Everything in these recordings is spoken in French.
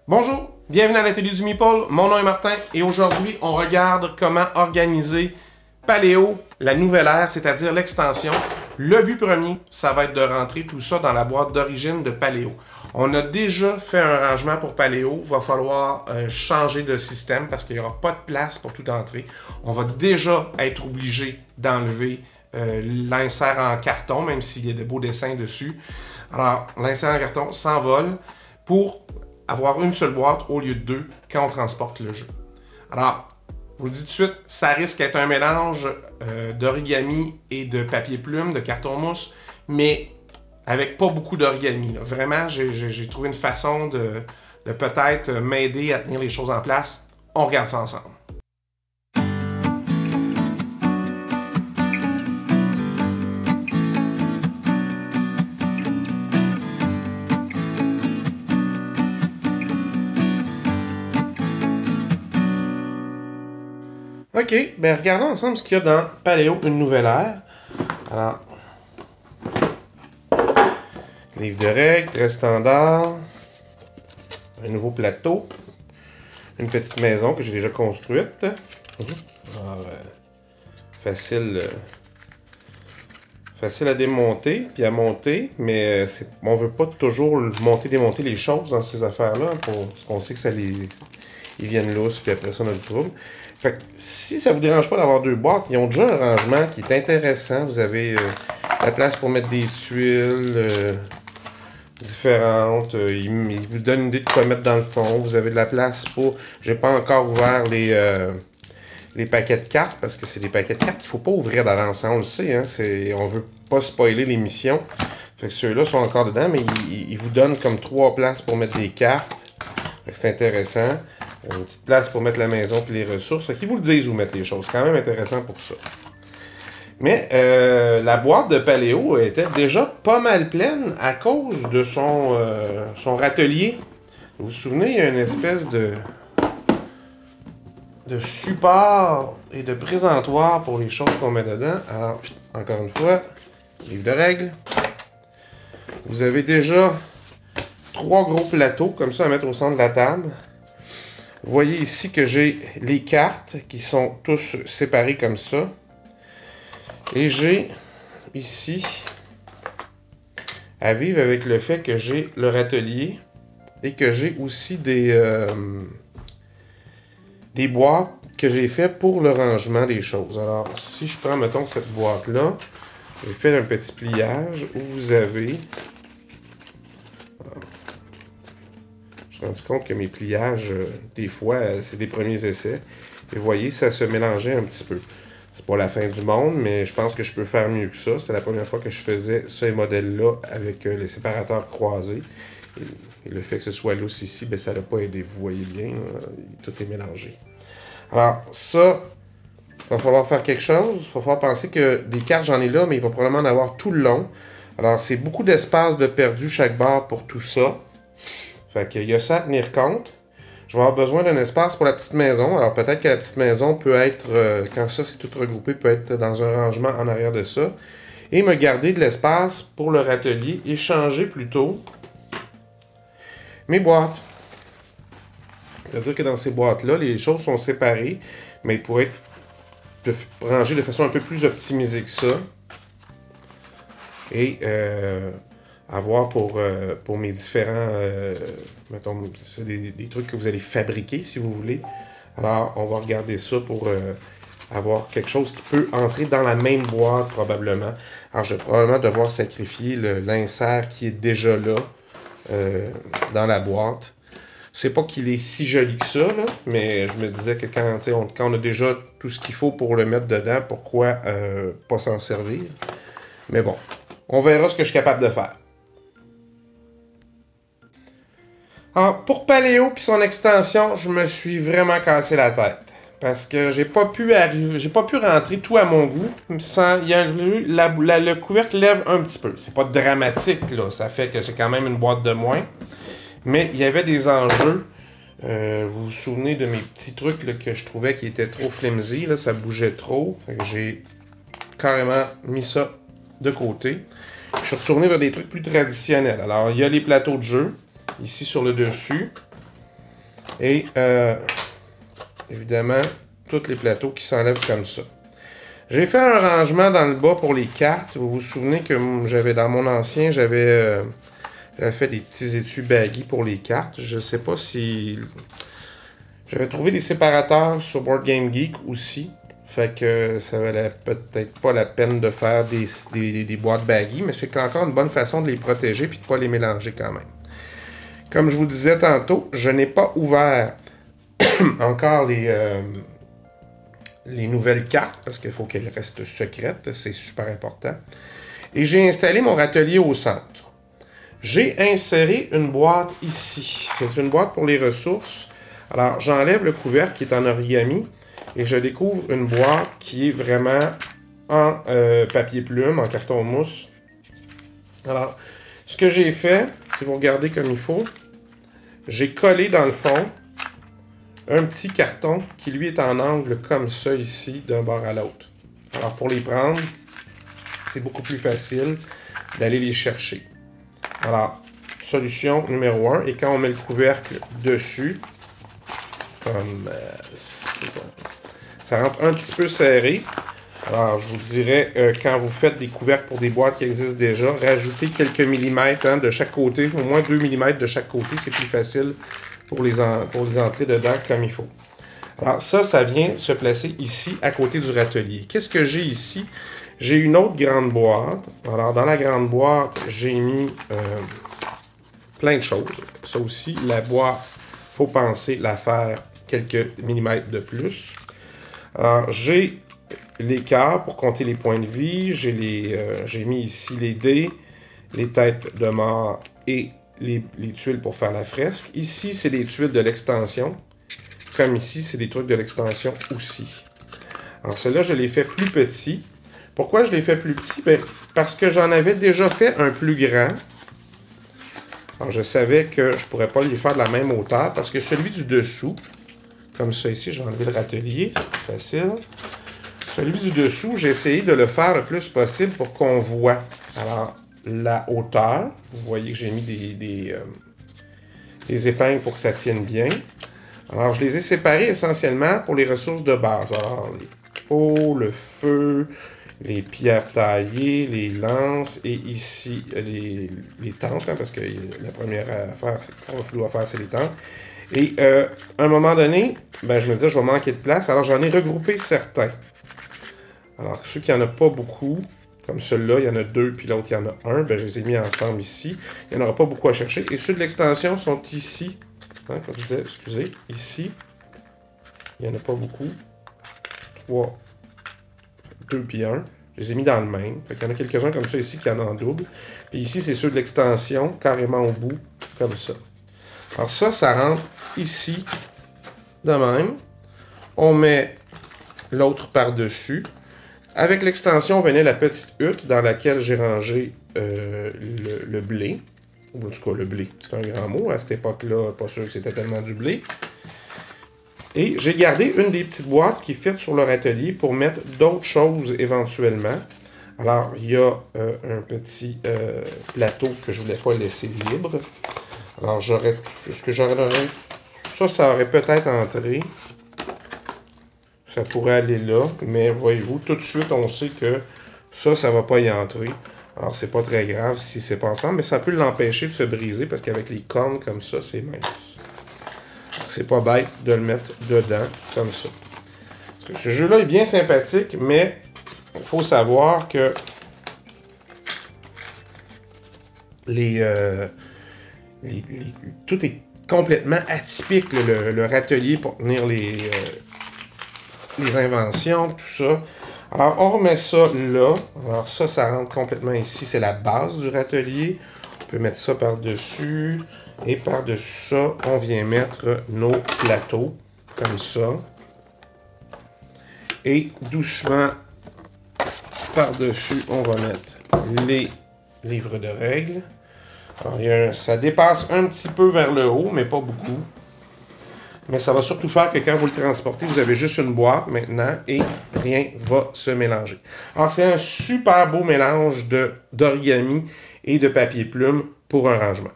Bonjour, bienvenue à l'atelier du Meeple, mon nom est Martin et aujourd'hui on regarde comment organiser Paléo, la nouvelle ère, c'est-à-dire l'extension. Le but premier, ça va être de rentrer tout ça dans la boîte d'origine de Paléo. On a déjà fait un rangement pour Paléo, il va falloir changer de système parce qu'il n'y aura pas de place pour tout entrer. On va déjà être obligé d'enlever l'insert en carton, même s'il y a de beaux dessins dessus. Alors, l'insert en carton s'envole pour avoir une seule boîte au lieu de deux quand on transporte le jeu. Alors, je vous le dis tout de suite, ça risque d'être un mélange d'origami et de papier plume, de carton mousse, mais avec pas beaucoup d'origami. Vraiment, j'ai trouvé une façon de peut-être m'aider à tenir les choses en place. On regarde ça ensemble. OK, ben regardons ensemble ce qu'il y a dans Paléo, une nouvelle ère. Alors, livre de règles, très standard. Un nouveau plateau. Une petite maison que j'ai déjà construite. Alors, facile à démonter puis à monter, mais on veut pas toujours monter-démonter les choses dans ces affaires-là, parce qu'on sait que ça ils viennent lousses, puis après ça, on a du trouble. Fait que si ça vous dérange pas d'avoir deux boîtes, ils ont déjà un rangement qui est intéressant. Vous avez la place pour mettre des tuiles différentes. Ils vous donnent une idée de quoi mettre dans le fond. Vous avez de la place pour... J'ai pas encore ouvert les paquets de cartes, parce que c'est des paquets de cartes qu'il faut pas ouvrir d'avance. On le sait, hein? On veut pas spoiler l'émission. Fait que ceux-là sont encore dedans, mais ils vous donnent comme 3 places pour mettre des cartes. C'est intéressant. Une petite place pour mettre la maison et les ressources. Fait qu'ils vous le disent où mettre les choses. C'est quand même intéressant pour ça. Mais la boîte de Paléo était déjà pas mal pleine à cause de son râtelier. Vous vous souvenez, il y a une espèce de support et de présentoir pour les choses qu'on met dedans. Alors, encore une fois, livre de règles. Vous avez déjà 3 gros plateaux comme ça à mettre au centre de la table. Vous voyez ici que j'ai les cartes qui sont tous séparées comme ça. Et j'ai ici à vivre avec le fait que j'ai le râtelier et que j'ai aussi des boîtes que j'ai fait pour le rangement des choses. Alors, si je prends, mettons, cette boîte-là, j'ai fait un petit pliage où vous avez... Je me suis rendu compte que mes pliages, des fois, c'est des premiers essais. Et vous voyez, ça se mélangeait un petit peu. C'est pas la fin du monde, mais je pense que je peux faire mieux que ça. C'est la première fois que je faisais ce modèle-là avec les séparateurs croisés. Et le fait que ce soit lousse ici, ben, ça n'a pas aidé. Vous voyez bien, tout est mélangé. Alors, ça, il va falloir faire quelque chose. Il va falloir penser que des cartes, j'en ai là, mais il va probablement en avoir tout le long. Alors, c'est beaucoup d'espace de perdu chaque barre pour tout ça. Fait qu'il y a ça à tenir compte. Je vais avoir besoin d'un espace pour la petite maison. Alors peut-être que la petite maison peut être, quand ça c'est tout regroupé, peut être dans un rangement en arrière de ça. Et me garder de l'espace pour le râtelier et changer plutôt mes boîtes. C'est-à-dire que dans ces boîtes-là, les choses sont séparées, mais ils pourraient être rangées de façon un peu plus optimisée que ça. Et avoir pour mes différents... mettons, c'est des trucs que vous allez fabriquer, si vous voulez. Alors, on va regarder ça pour avoir quelque chose qui peut entrer dans la même boîte, probablement. Alors, je vais probablement devoir sacrifier l'insert qui est déjà là, dans la boîte. C'est pas qu'il est si joli que ça, là, mais je me disais que quand on a déjà tout ce qu'il faut pour le mettre dedans, pourquoi pas s'en servir? Mais bon, on verra ce que je suis capable de faire. Alors, pour Paléo puis son extension, je me suis vraiment cassé la tête. Parce que j'ai pas pu rentrer tout à mon goût. Le couvercle lève un petit peu. C'est pas dramatique, là. Ça fait que c'est quand même une boîte de moins. Mais il y avait des enjeux. Vous vous souvenez de mes petits trucs là, que je trouvais qui étaient trop flimsy, là, ça bougeait trop. Fait que j'ai carrément mis ça de côté. Je suis retourné vers des trucs plus traditionnels. Alors, il y a les plateaux de jeu. Ici sur le dessus. Et évidemment, tous les plateaux qui s'enlèvent comme ça. J'ai fait un rangement dans le bas pour les cartes. Vous vous souvenez que j'avais dans mon ancien, j'avais fait des petits étuis baggy pour les cartes. Je sais pas si... J'avais trouvé des séparateurs sur Board Game Geek aussi. Fait que ça valait peut-être pas la peine de faire des boîtes baggy, mais c'est encore une bonne façon de les protéger et de ne pas les mélanger quand même. Comme je vous disais tantôt, je n'ai pas ouvert encore les nouvelles cartes, parce qu'il faut qu'elles restent secrètes, c'est super important. Et j'ai installé mon râtelier au centre. J'ai inséré une boîte ici. C'est une boîte pour les ressources. Alors, j'enlève le couvercle qui est en origami et je découvre une boîte qui est vraiment en papier plume, en carton mousse. Alors, ce que j'ai fait, si vous regardez comme il faut, j'ai collé dans le fond un petit carton qui lui est en angle comme ça ici, d'un bord à l'autre. Alors pour les prendre, c'est beaucoup plus facile d'aller les chercher. Alors, solution numéro 1, et quand on met le couvercle dessus, comme ça rentre un petit peu serré. Alors, je vous dirais, quand vous faites des couvercles pour des boîtes qui existent déjà, rajoutez quelques millimètres de chaque côté, au moins 2 mm de chaque côté, c'est plus facile pour les entrer dedans comme il faut. Alors ça vient se placer ici, à côté du râtelier. Qu'est-ce que j'ai ici? J'ai une autre grande boîte. Alors dans la grande boîte, j'ai mis plein de choses. Ça aussi, la boîte, il faut penser la faire quelques millimètres de plus. Alors j'ai les cœurs pour compter les points de vie. J'ai mis ici les dés, les têtes de mort et les tuiles pour faire la fresque. Ici, c'est des tuiles de l'extension. Comme ici, c'est des trucs de l'extension aussi. Alors, celle-là, je l'ai fait plus petit. Pourquoi je l'ai fait plus petit? Ben, parce que j'en avais déjà fait un plus grand. Alors, je savais que je ne pourrais pas les faire de la même hauteur, parce que celui du dessous, comme ça ici, j'ai enlevé le râtelier, c'est plus facile. Celui du dessous, j'ai essayé de le faire le plus possible pour qu'on voit. Alors, la hauteur. Vous voyez que j'ai mis des épingles pour que ça tienne bien. Alors, je les ai séparés essentiellement pour les ressources de base. Alors, les pots, le feu, les pierres taillées, les lances, et ici, les tentes, hein, parce que la première affaire, c'est les tentes. Et à un moment donné, ben, je me disais, je vais manquer de place. Alors, j'en ai regroupé certains. Alors, ceux qui n'en ont pas beaucoup, comme celui-là, il y en a 2, puis l'autre, il y en a 1. Ben, je les ai mis ensemble ici. Il n'y en aura pas beaucoup à chercher. Et ceux de l'extension sont ici. Hein, comme je disais, excusez, ici. Il n'y en a pas beaucoup. 3, 2, puis 1. Je les ai mis dans le même. Fait qu'il y en a quelques-uns comme ça ici qui en ont en double. Puis ici, c'est ceux de l'extension, carrément au bout, comme ça. Alors ça rentre ici, de même. On met l'autre par-dessus. Avec l'extension venait la petite hutte dans laquelle j'ai rangé le blé. Ou en tout cas, le blé, c'est un grand mot. À cette époque-là, pas sûr que c'était tellement du blé. Et j'ai gardé une des petites boîtes qui fit sur leur atelier pour mettre d'autres choses éventuellement. Alors, il y a un petit plateau que je ne voulais pas laisser libre. Alors, ça aurait peut-être entré. Ça pourrait aller là, mais voyez-vous, tout de suite, on sait que ça ne va pas y entrer. Alors, c'est pas très grave si c'est pas ensemble, mais ça peut l'empêcher de se briser parce qu'avec les cornes comme ça, c'est mince. C'est pas bête de le mettre dedans, comme ça. Parce que ce jeu-là est bien sympathique, mais il faut savoir que tout est complètement atypique, le râtelier pour tenir les inventions, tout ça. Alors, on remet ça là. Alors, ça rentre complètement ici. C'est la base du râtelier. On peut mettre ça par-dessus. Et par-dessus ça, on vient mettre nos plateaux, comme ça. Et doucement, par-dessus, on va mettre les livres de règles. Alors, ça dépasse un petit peu vers le haut, mais pas beaucoup. Mais ça va surtout faire que quand vous le transportez, vous avez juste une boîte maintenant et rien va se mélanger. Alors, c'est un super beau mélange d'origami et de papier plume pour un rangement.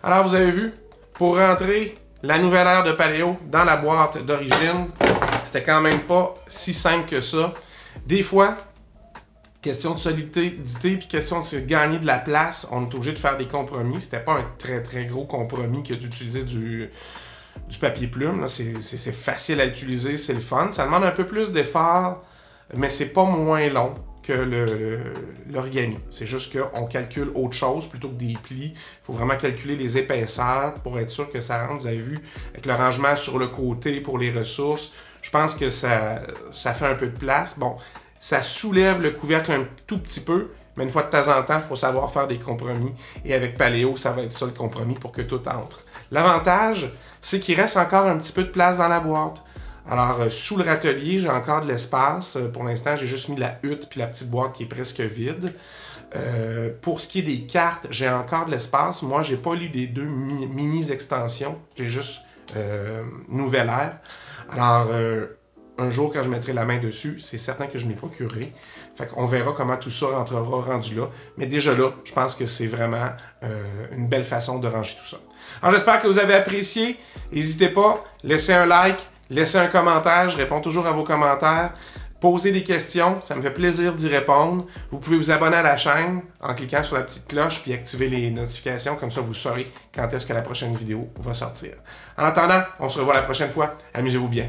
Alors, vous avez vu, pour rentrer la nouvelle ère de Paléo dans la boîte d'origine, c'était quand même pas si simple que ça. Des fois, question de solidité puis question de gagner de la place, on est obligé de faire des compromis. C'était pas un très très gros compromis que d'utiliser du papier plume. C'est facile à utiliser, c'est le fun. Ça demande un peu plus d'effort, mais c'est pas moins long que l'origami. C'est juste qu'on calcule autre chose plutôt que des plis. Il faut vraiment calculer les épaisseurs pour être sûr que ça rentre. Vous avez vu, avec le rangement sur le côté pour les ressources, je pense que ça fait un peu de place. Bon, ça soulève le couvercle un tout petit peu, mais une fois de temps en temps, il faut savoir faire des compromis. Et avec Paléo, ça va être ça le compromis pour que tout entre. L'avantage, c'est qu'il reste encore un petit peu de place dans la boîte. Alors, sous le râtelier, j'ai encore de l'espace. Pour l'instant, j'ai juste mis la hutte puis la petite boîte qui est presque vide. Pour ce qui est des cartes, j'ai encore de l'espace. Moi, j'ai pas lu des deux mini-extensions. J'ai juste Nouvelle Ère. Alors, un jour, quand je mettrai la main dessus, c'est certain que je m'y procurerai. Fait qu'on verra comment tout ça rentrera rendu là. Mais déjà là, je pense que c'est vraiment une belle façon de ranger tout ça. Alors, j'espère que vous avez apprécié. N'hésitez pas, laissez un like, laissez un commentaire. Je réponds toujours à vos commentaires. Posez des questions, ça me fait plaisir d'y répondre. Vous pouvez vous abonner à la chaîne en cliquant sur la petite cloche puis activer les notifications. Comme ça, vous saurez quand est-ce que la prochaine vidéo va sortir. En attendant, on se revoit la prochaine fois. Amusez-vous bien.